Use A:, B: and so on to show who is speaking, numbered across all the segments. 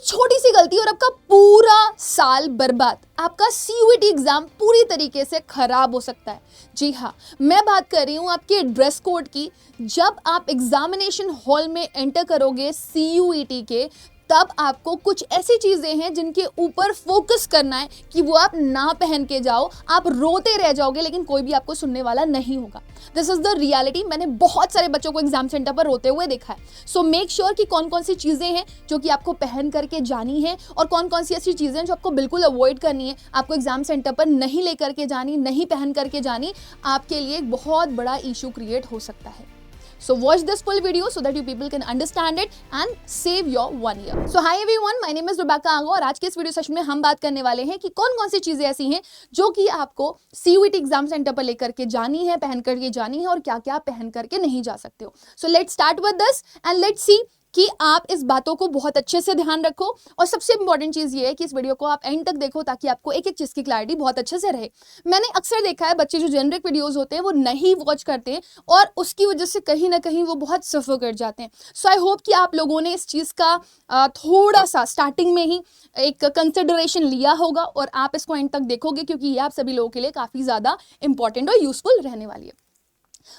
A: छोटी सी गलती और आपका पूरा साल बर्बाद, आपका सीयूईटी एग्जाम पूरी तरीके से खराब हो सकता है। जी हाँ, मैं बात कर रही हूँ आपके ड्रेस कोड की। जब आप एग्जामिनेशन हॉल में एंटर करोगे सीयूईटी के, तब आपको कुछ ऐसी चीज़ें हैं जिनके ऊपर फोकस करना है कि वो आप ना पहन के जाओ। आप रोते रह जाओगे लेकिन कोई भी आपको सुनने वाला नहीं होगा। This is the reality. मैंने बहुत सारे बच्चों को एग्जाम सेंटर पर रोते हुए देखा है। सो मेक श्योर कि कौन कौन सी चीज़ें हैं जो कि आपको पहन करके जानी है और कौन कौन सी ऐसी चीज़ें हैं जो आपको बिल्कुल अवॉइड करनी है, आपको एग्जाम सेंटर पर नहीं लेकर के जानी, नहीं पहन करके जानी। आपके लिए एक बहुत बड़ा इशू क्रिएट हो सकता है। So watch this full video so that you people can understand it and save your 1 year. So hi everyone, my name is Rebecca Ango और आज के इस वीडियो सेशन में हम बात करने वाले हैं कि कौन कौन सी चीजें ऐसी हैं जो कि आपको CUET एग्जाम सेंटर पर लेकर के जानी है, पहन करके जानी है और क्या क्या पहन करके नहीं जा सकते हो। So let's start with this and let's see कि आप इस बातों को बहुत अच्छे से ध्यान रखो। और सबसे इंपॉर्टेंट चीज़ ये है कि इस वीडियो को आप एंड तक देखो ताकि आपको एक एक चीज़ की क्लैरिटी बहुत अच्छे से रहे। मैंने अक्सर देखा है बच्चे जो जेनरिक वीडियोस होते हैं वो नहीं वॉच करते हैं और उसकी वजह से कहीं ना कहीं वो बहुत सफ़र कर जाते हैं। सो आई होप कि आप लोगों ने इस चीज़ का थोड़ा सा स्टार्टिंग में ही एक कंसिडरेशन लिया होगा और आप इसको एंड तक देखोगे क्योंकि ये आप सभी लोगों के लिए काफ़ी ज़्यादा इंपॉर्टेंट और यूजफुल रहने वाली है।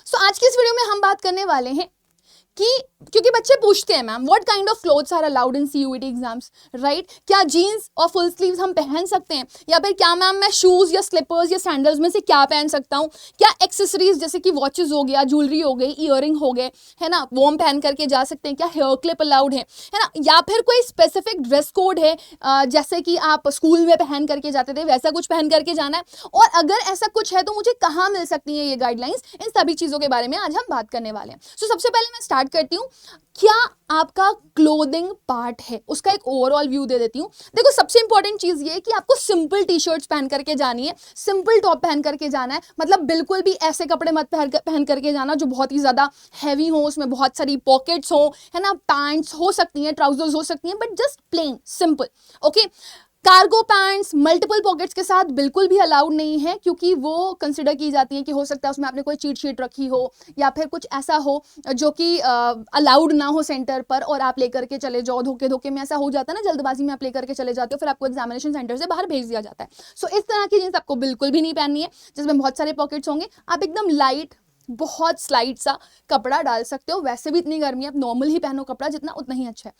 A: सो आज की इस वीडियो में हम बात करने वाले हैं कि क्योंकि बच्चे पूछते हैं ma'am what kind of clothes are allowed in CUET exams, right? क्या जीन्स और फुल स्लीव्स हम पहन सकते हैं या फिर क्या मैम मैं शूज़ या स्लीपर्स या सैंडल्स में से क्या पहन सकता हूँ? क्या एक्सेसरीज जैसे कि वॉचेस हो गया, ज्वेलरी हो गई, ईयरिंग हो गए, है ना, वो हम पहन करके जा सकते हैं? क्या हेयर क्लिप अलाउड है ना? या फिर कोई स्पेसिफिक ड्रेस कोड है जैसे कि आप स्कूल में पहन करके जाते थे वैसा कुछ पहन करके जाना है? और अगर ऐसा कुछ है तो मुझे कहाँ मिल सकती है ये गाइडलाइंस? इन सभी चीज़ों के बारे में आज हम बात करने वाले हैं। सो सबसे पहले मैं स्टार्ट करती हूँ, क्या आपका क्लोथिंग पार्ट है उसका एक ओवरऑल व्यू दे देती हूँ। देखो, सबसे इंपॉर्टेंट चीज ये है कि आपको सिंपल टी शर्ट्स पहन करके जानी है, सिंपल टॉप पहन करके जाना है। मतलब बिल्कुल भी ऐसे कपड़े मत पहन करके जाना जो बहुत ही ज्यादा हैवी हो, उसमें बहुत सारी पॉकेट्स हो, है ना, पैंट्स हो सकती हैं, ट्राउजर्स हो सकती हैं, but just plain simple. Okay, cargo pants multiple pockets के साथ बिल्कुल भी अलाउड नहीं है क्योंकि वो कंसिडर की जाती है कि हो सकता है उसमें आपने कोई चीट शीट रखी हो या फिर कुछ ऐसा हो जो कि अलाउड ना हो सेंटर पर और आप लेकर के चले जाओ। धोखे धोखे में ऐसा हो जाता है ना, जल्दबाजी में आप लेकर के चले जाते हो, फिर आपको एग्जामिनेशन सेंटर से बाहर भेज दिया जाता है। सो इस तरह की जींस आपको बिल्कुल भी नहीं पहननी है जिसमें बहुत सारे पॉकेट्स होंगे। आप एकदम लाइट, बहुत स्लाइट सा कपड़ा डाल सकते हो। वैसे भी इतनी गर्मी है, आप नॉर्मल ही पहनो कपड़ा, जितना उतना ही अच्छा है।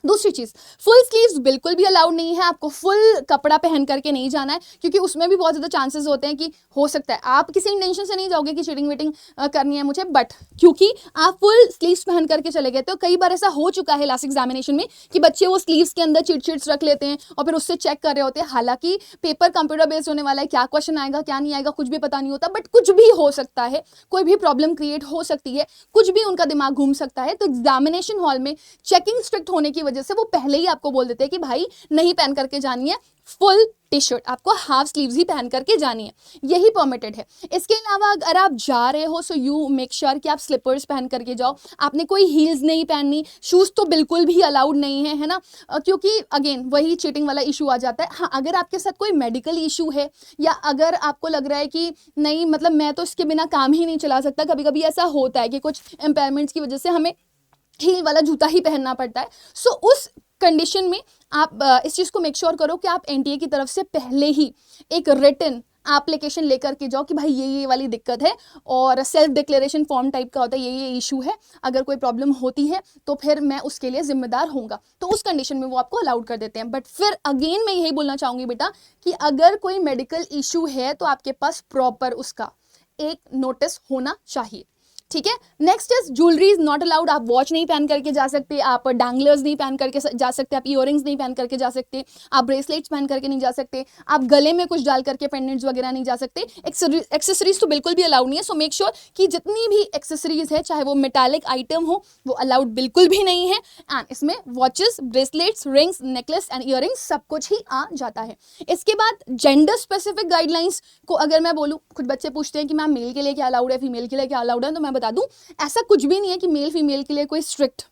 A: दूसरी चीज, फुल स्लीव्स बिल्कुल भी अलाउड नहीं है। आपको फुल कपड़ा पहन करके नहीं जाना है क्योंकि उसमें भी बहुत ज़्यादा चांसेस होते हैं कि हो सकता है आप किसी इंटेंशन से नहीं जाओगे कि चीटिंग वीटिंग करनी है मुझे, बट क्योंकि आप फुल स्लीव्स पहन करके चले गए तो कई बार ऐसा हो चुका है लास्ट एग्जामिनेशन में कि बच्चे वो स्लीव्स के अंदर चीट शीट्स रख लेते हैं और फिर उससे चेक कर रहे होते हैं। हालांकि पेपर कंप्यूटर बेस्ड होने वाला है, क्या क्वेश्चन आएगा क्या नहीं आएगा कुछ भी पता नहीं होता, बट कुछ भी हो सकता है, कोई भी प्रॉब्लम क्रिएट हो सकती है, कुछ भी उनका दिमाग घूम सकता है। तो एग्जामिनेशन हॉल में चेकिंग स्ट्रिक्ट होने की वजह से वो पहले ही आपको बोल देते हैं कि भाई नहीं पहन करके जानी है फुल टी शर्ट, आपको हाफ स्लीव्स ही पहन करके जानी है, यही परमिटेड है। इसके अलावा अगर आप जा रहे हो सो यू मेक श्योर कि आप स्लीपर्स पहन करके जाओ। आपने कोई हील्स नहीं पहननी, शूज़ तो बिल्कुल भी अलाउड नहीं है, है ना, क्योंकि अगेन वही चीटिंग वाला इशू आ जाता है। हाँ, अगर आपके साथ कोई मेडिकल इशू है या अगर आपको लग रहा है कि नहीं मतलब मैं तो इसके बिना काम ही नहीं चला सकता, कभी कभी ऐसा होता है कि कुछ इम्पेयरमेंट्स की वजह से हमें हील वाला जूता ही पहनना पड़ता है। सो उस कंडीशन में आप इस चीज़ को मेक श्योर करो कि आप एनटीए की तरफ से पहले ही एक रिटन एप्लीकेशन लेकर के जाओ कि भाई ये वाली दिक्कत है, और सेल्फ डिक्लेरेशन फॉर्म टाइप का होता है, ये इशू है, अगर कोई प्रॉब्लम होती है तो फिर मैं उसके लिए जिम्मेदार होऊंगा। तो उस कंडीशन में वो आपको अलाउड कर देते हैं। बट फिर अगेन मैं यही बोलना चाहूँगी बेटा कि अगर कोई मेडिकल इशू है तो आपके पास प्रॉपर उसका एक नोटिस होना चाहिए, ठीक है। Next is jewellery is not allowed. आप वॉच नहीं पहन करके जा सकते, आप डैंगलर्स नहीं पहन करके जा सकते, आप ईयरिंग्स नहीं पहन करके जा सकते, आप ब्रेसलेट्स पहन करके नहीं जा सकते, आप गले में कुछ डाल करके पेंडेंट्स वगैरह नहीं जा सकते। एक्सेसरीज तो बिल्कुल भी अलाउड नहीं है। सो मेक श्योर कि जितनी भी एक्सेसरीज है चाहे वो मेटालिक आइटम हो वो अलाउड बिल्कुल भी नहीं है। एंड इसमें watches, bracelets, rings, necklace and earrings सब कुछ ही आ जाता है। इसके बाद जेंडर स्पेसिफिक गाइडलाइंस को अगर मैं बोलूँ, कुछ बच्चे पूछते हैं कि मैम मेल के लिए क्या अलाउड है, फीमेल के लिए क्या अलाउड है, तो मैं बता दूं ऐसा कुछ भी नहीं है कि मेल फीमेल के लिए कोई स्ट्रिक्ट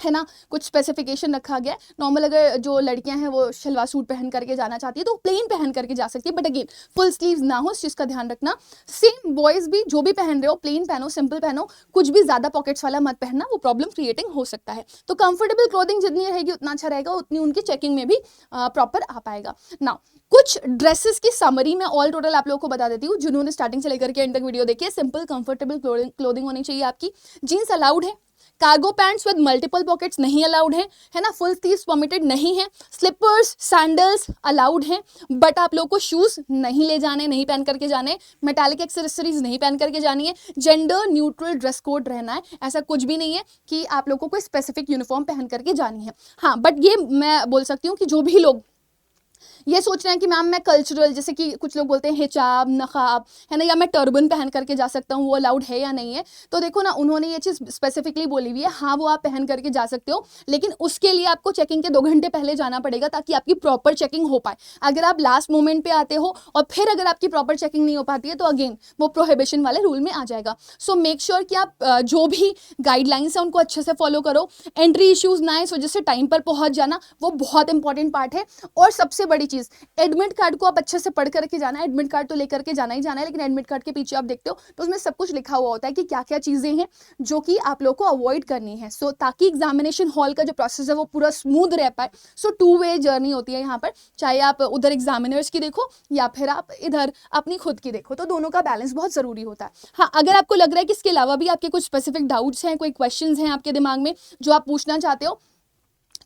A: है ना, कुछ स्पेसिफिकेशन रखा गया है। नॉर्मल अगर जो लड़कियां हैं वो शलवार सूट पहन करके जाना चाहती है तो प्लेन पहन करके जा सकती है, बट अगेन फुल स्लीव्स ना हो, इस चीज़ का ध्यान रखना। सेम बॉयज भी जो भी पहन रहे हो प्लेन पहनो, सिंपल पहनो, कुछ भी ज़्यादा पॉकेट्स वाला मत पहनना, वो प्रॉब्लम क्रिएटिंग हो सकता है। तो कंफर्टेबल क्लोथिंग जितनी रहेगी उतना अच्छा रहेगा, उतनी उनकी चेकिंग में भी प्रॉपर आ पाएगा। नाउ कुछ ड्रेसेस की समरी मैं ऑल टोटल आप लोगों को बता देती हूँ, जिन्होंने स्टार्टिंग से लेकर के एंड तक वीडियो देखी है। सिंपल कंफर्टेबल क्लोथिंग होनी चाहिए आपकी। जीन्स अलाउड है, cargo pants with multiple pockets नहीं अलाउड है ना, फुल स्लीव्स परमिटेड नहीं है, स्लीपर्स सैंडल्स अलाउड हैं, बट आप लोगों को शूज नहीं ले जाने, नहीं पहन करके जाने, मेटालिक एक्सेसरीज नहीं पहन करके जानी है, जेंडर न्यूट्रल ड्रेस कोड रहना है। ऐसा कुछ भी नहीं है कि आप लोगों को कोई स्पेसिफिक यूनिफॉर्म पहन करके जानी है। हाँ, बट ये मैं बोल सकती हूँ कि जो भी लोग ये सोच रहे हैं कि मैम मैं कल्चरल, जैसे कि कुछ लोग बोलते हैं हिजाब, नकाब, है ना, या मैं टर्बन पहन करके जा सकता हूँ, वो अलाउड है या नहीं है, तो देखो ना, उन्होंने ये चीज़ स्पेसिफिकली बोली हुई है। हाँ, वो आप पहन करके जा सकते हो, लेकिन उसके लिए आपको चेकिंग के 2 घंटे पहले जाना पड़ेगा ताकि आपकी प्रॉपर चेकिंग हो पाए। अगर आप लास्ट मोमेंट पे आते हो और फिर अगर आपकी प्रॉपर चेकिंग नहीं हो पाती है तो अगेन वो प्रोहिबिशन वाले रूल में आ जाएगा। सो मेक श्योर कि आप जो भी गाइडलाइंस है उनको अच्छे से फॉलो करो। एंट्री इश्यूज ना है, इस वजह से टाइम पर पहुंच जाना वो बहुत इंपॉर्टेंट पार्ट है। और सबसे बड़ी चीज़, एडमिट कार्ड को आप अच्छे से पढ़ करके जाना है। एडमिट कार्ड तो लेकर के जाना ही जाना है, लेकिन एडमिट कार्ड के पीछे आप देखते हो तो उसमें सब कुछ लिखा हुआ होता है कि क्या क्या चीज़ें हैं जो कि आप लोग को अवॉइड करनी है। सो ताकि एग्जामिनेशन हॉल का जो प्रोसेस है वो पूरा स्मूथ रह पाए। सो 2 वे जर्नी होती है यहाँ पर, चाहे आप उधर एग्जामिनर्स की देखो या फिर आप इधर अपनी खुद की देखो, तो दोनों का बैलेंस बहुत ज़रूरी होता है। हाँ, अगर आपको लग रहा है कि इसके अलावा भी आपके कुछ स्पेसिफिक डाउट्स हैं, कोई क्वेश्चंस हैं आपके दिमाग में जो आप पूछना चाहते हो,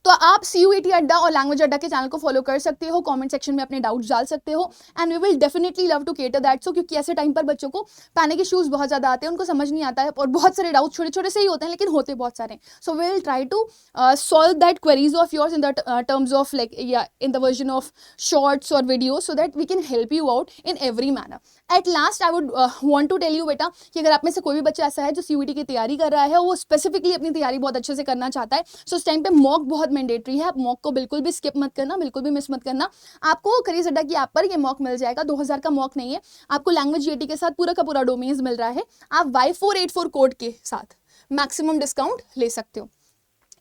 A: तो आप CUET अड्डा और लैंग्वेज अड्डा के चैनल को फॉलो कर सकते हो, कमेंट सेक्शन में अपने डाउट्स डाल सकते हो, and we will definitely love to cater that. So क्योंकि ऐसे टाइम पर बच्चों को पैनिक इश्यूज बहुत ज़्यादा आते हैं, उनको समझ नहीं आता है, और बहुत सारे डाउट्स छोटे छोटे से ही होते हैं लेकिन होते बहुत सारे। So we will try to solve that queries of yours in the terms of like या in the version of shorts और video, so that we can help you out in every manner. At last I would want to tell you बेटा कि अगर आप में से कोई भी बच्चा ऐसा है जो CUET की तैयारी कर रहा है, वो स्पेसिफिकली अपनी तैयारी बहुत अच्छे से करना चाहता है, सो इस टाइम पे मॉक बहुत मैंडेटरी है। आप मॉक को बिल्कुल भी स्किप मत करना, बिल्कुल भी मिस मत करना। आपको करियर अड्डा की ऐप पर ये मॉक मिल जाएगा। 2000 का मॉक नहीं है, आपको लैंग्वेज GAT के साथ पूरा का पूरा डोमेन्स मिल रहा है। आप Y484 कोड के साथ मैक्सिमम डिस्काउंट ले सकते हो।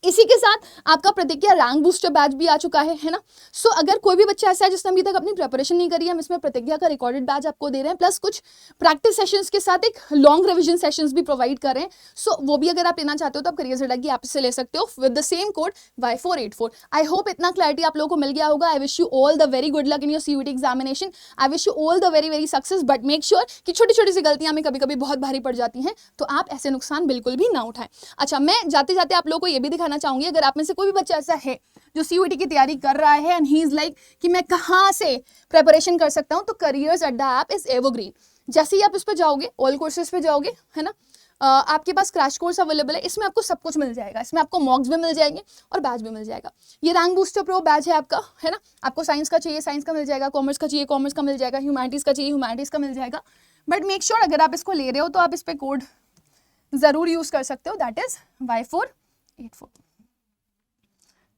A: इसी के साथ आपका प्रतिज्ञा रैंक बूस्टर बैच भी आ चुका है ना। सो अगर कोई भी बच्चा ऐसा है जिसने अभी तक अपनी प्रिपरेशन नहीं करी है, हम इसमें प्रतिज्ञा का रिकॉर्डेड बैच आपको दे रहे हैं, प्लस कुछ प्रैक्टिस सेशंस के साथ एक लॉन्ग रिवीजन सेशंस भी प्रोवाइड कर रहे हैं। सो वो भी अगर आप लेना चाहते हो तो आप करियर अड्डा की ऐप से ले सकते हो with the same code Y484। I hope इतना क्लैरिटी आप लोगों को मिल गया होगा। I wish you all the very good luck in your CUET examination. I wish you all the very very success, but make sure कि छोटी छोटी सी गलतियां हमें कभी कभी बहुत भारी पड़ जाती हैं, तो आप ऐसे नुकसान बिल्कुल भी ना उठाएं। अच्छा, मैं जाते जाते आप लोगों को ये भी दिखाना चाहूंगी, अगर आप में से कोई भी बच्चा ऐसा है जो CUET की तैयारी कर रहा है एंड ही इज लाइक कि मैं कहाँ से प्रिपरेशन कर सकता हूँ, तो करियर्स अड्डा ऐप इज एवरग्रीन। जैसे ही आप इस पर जाओगे, ऑल कोर्सेज पे जाओगे, है ना, आपके पास क्रैश कोर्स अवेलेबल है, इसमें आपको सब कुछ मिल जाएगा। इसमें आपको मॉक्स भी मिल जाएंगे और बैच भी मिल जाएगा। ये रैंक बूस्टर प्रो बैच है आपका, है ना। आपको साइंस का चाहिए साइंस का मिल जाएगा, कॉमर्स का चाहिए कॉमर्स का मिल जाएगा, ह्यूमैनिटीज़ का चाहिए ह्यूमैनिटीज़ का मिल जाएगा। बट मेक श्योर अगर आप इसको ले रहे हो तो आप इस पर कोड ज़रूर यूज़ कर सकते हो, दैट इज़ Y484।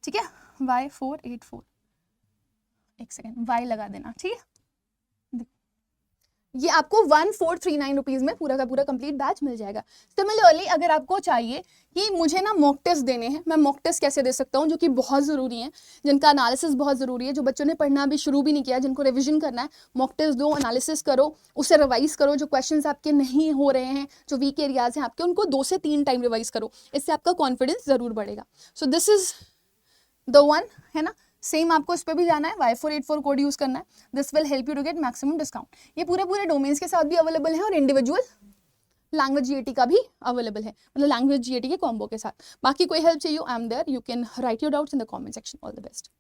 A: ठीक है, Y484, एक सेकेंड Y लगा देना, ठीक है। ये आपको 1439 रुपीज़ में पूरा का पूरा कंप्लीट बैच मिल जाएगा। सिमिलरली अगर आपको चाहिए कि मुझे ना मॉक टेस्ट देने हैं, मैं मॉक टेस्ट कैसे दे सकता हूँ, जो कि बहुत ज़रूरी है, जिनका एनालिसिस बहुत ज़रूरी है, जो बच्चों ने पढ़ना अभी शुरू भी नहीं किया, जिनको रिविजन करना है, मॉक टेस्ट दो, एनालिसिस करो, उसे रिवाइज करो। जो क्वेश्चंस आपके नहीं हो रहे हैं, जो वीक एरियाज हैं आपके, उनको 2 से 3 टाइम रिवाइज करो, इससे आपका कॉन्फिडेंस ज़रूर बढ़ेगा। So this is the one, है ना। सेम आपको इस पर भी जाना है, Y484 कोड यूज करना है। This will help you to get maximum discount. ये पूरे डोमेन्स के साथ भी अवेलेबल है और इंडिविजुअल लैंग्वेज GAT का भी अवेलेबल है, मतलब लैंग्वेज GAT के कॉम्बो के साथ। बाकी कोई हेल्प चाहिए, I am there, you can write your doubts in the comment section. All the best.